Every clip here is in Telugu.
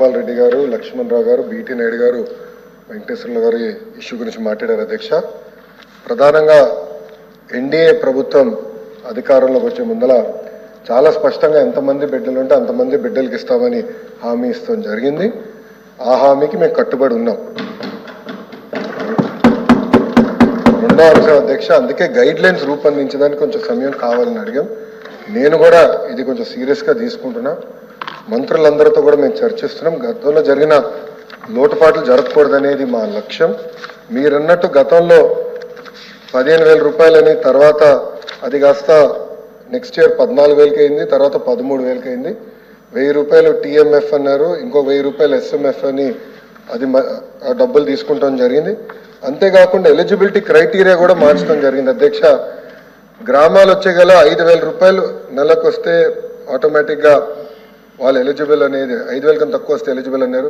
వేణుగోపాల్ రెడ్డి గారు, లక్ష్మణ్ రావు గారు, బీటీ నాయుడు గారు, వెంకటేశ్వర్ల గారి ఇష్యూ గురించి మాట్లాడారు అధ్యక్ష. ప్రధానంగా ఎన్డీఏ ప్రభుత్వం అధికారంలోకి వచ్చే ముందల చాలా స్పష్టంగా ఎంతమంది బిడ్డలు ఉంటే అంతమంది బిడ్డలకి ఇస్తామని హామీ ఇస్తాం జరిగింది. ఆ హామీకి మేము కట్టుబడి ఉన్నాం. రెండో అంశం అధ్యక్ష, అందుకే గైడ్ లైన్స్ రూపొందించడానికి కొంచెం సమయం కావాలని అడిగాం. నేను కూడా ఇది కొంచెం సీరియస్గా తీసుకుంటున్నా. మంత్రులందరితో కూడా మేము చర్చిస్తున్నాం. గతంలో జరిగిన లోటుపాట్లు జరగకూడదనేది మా లక్ష్యం. మీరన్నట్టు గతంలో 15,000 రూపాయలని, తర్వాత అది కాస్త నెక్స్ట్ ఇయర్ 14,000కి అయింది, తర్వాత 13,000కి అయింది. 1,000 రూపాయలు టీఎంఎఫ్ అన్నారు, ఇంకో 1,000 రూపాయలు ఎస్ఎంఎఫ్ అని అది డబ్బులు తీసుకుంటాం జరిగింది. అంతేకాకుండా ఎలిజిబిలిటీ క్రైటీరియా కూడా మార్చడం జరిగింది అధ్యక్ష. గ్రామాలు వచ్చే గల 5,000 రూపాయలు నెలకు వస్తే ఆటోమేటిక్గా వాళ్ళు ఎలిజిబుల్ అనేది, 5,000 కన్నా తక్కువ వస్తే ఎలిజిబుల్ అన్నారు.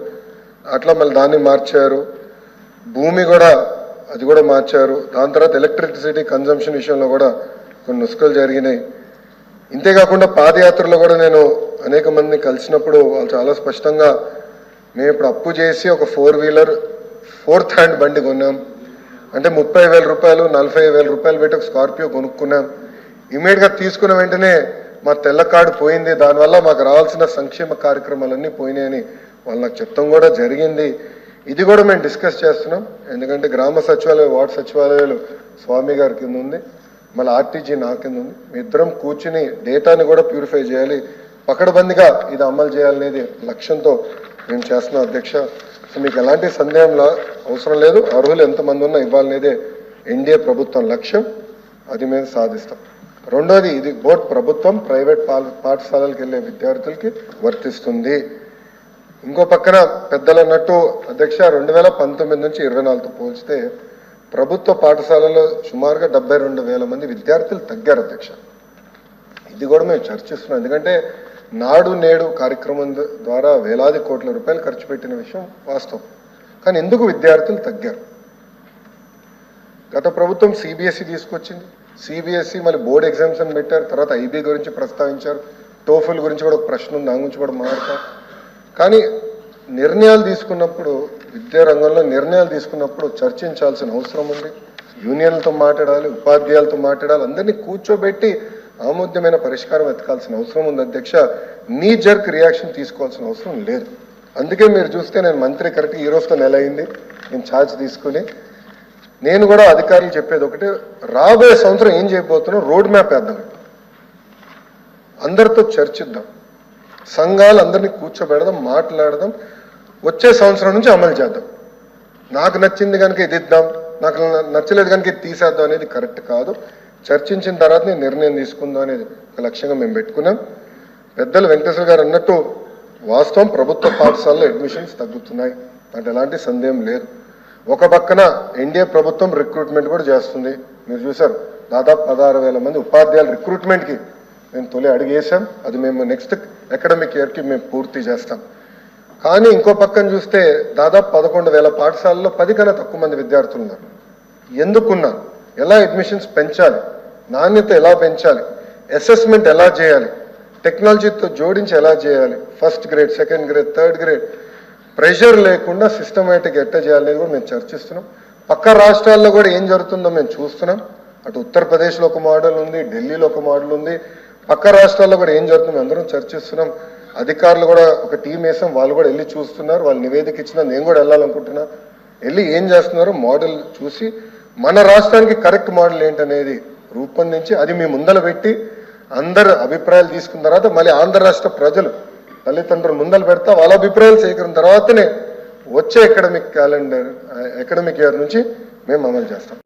అట్లా మళ్ళీ దాన్ని మార్చారు. భూమి కూడా అది కూడా మార్చారు. దాని తర్వాత ఎలక్ట్రిసిటీ కన్జంప్షన్ విషయంలో కూడా కొన్ని నుస్ఖలు జరిగినాయి. ఇంతేకాకుండా పాదయాత్రలో కూడా నేను అనేక మందిని కలిసినప్పుడు వాళ్ళు చాలా స్పష్టంగా, మేము ఇప్పుడు అప్పు చేసి ఒక 4 వీలర్ 4th హ్యాండ్ బండి కొన్నాం అంటే 30,000 రూపాయలు 40,000 రూపాయలు పెట్టి ఒక స్కార్పియో కొనుక్కున్నాం. ఇమీడియట్గా తీసుకున్న వెంటనే మా తెల్ల కార్డు పోయింది, దానివల్ల మాకు రావాల్సిన సంక్షేమ కార్యక్రమాలన్నీ పోయినాయని వాళ్ళు నాకు చెప్తాం కూడా జరిగింది. ఇది కూడా మేము డిస్కస్ చేస్తున్నాం. ఎందుకంటే గ్రామ సచివాలయం, వార్డు సచివాలయాలు స్వామి గారి కింద ఉంది, మళ్ళీ ఆర్టీజీ నా కింద ఉంది. మీ ఇద్దరం కూర్చుని డేటాని కూడా ప్యూరిఫై చేయాలి, పకడ్బందీగా ఇది అమలు చేయాలనేది లక్ష్యంతో మేము చేస్తున్నాం అధ్యక్ష. సో మీకు ఎలాంటి సందేహంలో అవసరం లేదు. అర్హులు ఎంతమంది ఉన్నా ఇవ్వాలనేదే ఎన్డీఏ ప్రభుత్వం లక్ష్యం. అది మేము సాధిస్తాం. రెండోది, ఇది బోర్డు ప్రభుత్వం ప్రైవేట్ పాఠశాలలకు వెళ్ళే విద్యార్థులకి వర్తిస్తుంది. ఇంకో పక్కన పెద్దలు అన్నట్టు అధ్యక్ష, 2019 నుంచి 24తో పోల్చితే ప్రభుత్వ పాఠశాలలో సుమారుగా 72,000 మంది విద్యార్థులు తగ్గారు అధ్యక్ష. ఇది కూడా మేము చర్చిస్తున్నాం. ఎందుకంటే నాడు నేడు కార్యక్రమం ద్వారా వేలాది కోట్ల రూపాయలు ఖర్చు పెట్టిన విషయం వాస్తవం. కానీ ఎందుకు విద్యార్థులు తగ్గారు? గత ప్రభుత్వం సిబిఎస్ఈ తీసుకొచ్చింది, సిబిఎస్ఈ మళ్ళీ బోర్డు ఎగ్జామ్స్ అని పెట్టారు, తర్వాత ఐబీ గురించి ప్రస్తావించారు, టోఫుల్ గురించి కూడా ఒక ప్రశ్న ఉంది, దాని గురించి కూడా మాట్లాడతాం. కానీ నిర్ణయాలు తీసుకున్నప్పుడు, విద్యా రంగంలో నిర్ణయాలు తీసుకున్నప్పుడు చర్చించాల్సిన అవసరం ఉంది. యూనియన్లతో మాట్లాడాలి, ఉపాధ్యాయులతో మాట్లాడాలి, అందరినీ కూర్చోబెట్టి ఆమోద్యమైన పరిష్కారం వెతకాల్సిన అవసరం ఉంది అధ్యక్ష. నీ జర్క్ రియాక్షన్ తీసుకోవాల్సిన అవసరం లేదు. అందుకే మీరు చూస్తే నేను మంత్రి కరెక్ట్ ఈ రోజుతో నెల అయింది నేను ఛార్జ్ తీసుకుని. నేను కూడా అధికారులు చెప్పేది ఒకటి, రాబోయే సంవత్సరం ఏం చేయబోతున్నాం రోడ్ మ్యాప్ వేద్దాం, అందరితో చర్చిద్దాం, సంఘాలు అందరినీ కూర్చోబెడదాం, మాట్లాడదాం, వచ్చే సంవత్సరం నుంచి అమలు చేద్దాం. నాకు నచ్చింది కనుక ఇది ఇద్దాం, నాకు నచ్చలేదు కనుక ఇది తీసేద్దాం అనేది కరెక్ట్ కాదు. చర్చించిన తర్వాత నేను నిర్ణయం తీసుకుందాం అనేది ఒక లక్ష్యంగా మేము పెట్టుకున్నాం. పెద్దలు వెంకటేశ్వర గారు అన్నట్టు వాస్తవం, ప్రభుత్వ పాఠశాలలో అడ్మిషన్స్ తగ్గుతున్నాయి, అంటే ఎలాంటి సందేహం లేదు. ఒక పక్కన ఎన్డీఏ ప్రభుత్వం రిక్రూట్మెంట్ కూడా చేస్తుంది. మీరు చూసారు, దాదాపు 16,000 మంది ఉపాధ్యాయుల రిక్రూట్మెంట్కి మేము తొలి అడిగేసాం. అది మేము నెక్స్ట్ అకాడమిక్ ఇయర్కి మేము పూర్తి చేస్తాం. కానీ ఇంకో పక్కన చూస్తే దాదాపు 11,000 పాఠశాలలో 10 కన్నా తక్కువ మంది విద్యార్థులు ఉన్నారు. ఎందుకున్నారు? ఎలా అడ్మిషన్స్ పెంచాలి, నాణ్యత ఎలా పెంచాలి, అసెస్మెంట్ ఎలా చేయాలి, టెక్నాలజీతో జోడించి ఎలా చేయాలి, first grade, second grade, third grade pressure లేకుండా సిస్టమేటిక్ ఎట్లా చేయాలనేది కూడా మేము చర్చిస్తున్నాం. పక్క రాష్ట్రాల్లో కూడా ఏం జరుగుతుందో మేము చూస్తున్నాం. అటు ఉత్తరప్రదేశ్లో ఒక మోడల్ ఉంది, ఢిల్లీలో ఒక మోడల్ ఉంది, పక్క రాష్ట్రాల్లో కూడా ఏం జరుగుతుందో అందరం చర్చిస్తున్నాం. అధికారులు కూడా ఒక టీం వేసాం, వాళ్ళు కూడా వెళ్ళి చూస్తున్నారు. వాళ్ళు నివేదిక ఇచ్చినా నేను కూడా వెళ్ళాలనుకుంటున్నా. వెళ్ళి ఏం చేస్తున్నారో మోడల్ చూసి మన రాష్ట్రానికి కరెక్ట్ మోడల్ ఏంటనేది రూపొందించి అది మీ ముందర పెట్టి అందరు అభిప్రాయాలు తీసుకున్న తర్వాత మళ్ళీ ఆంధ్ర రాష్ట్ర ప్రజలు తల్లిదండ్రులు ముందలు పెడతా వాళ్ళ అభిప్రాయాలు సేకరించిన తర్వాతనే వచ్చే అకాడమిక్ ఇయర్ నుంచి మేము అమలు చేస్తాం.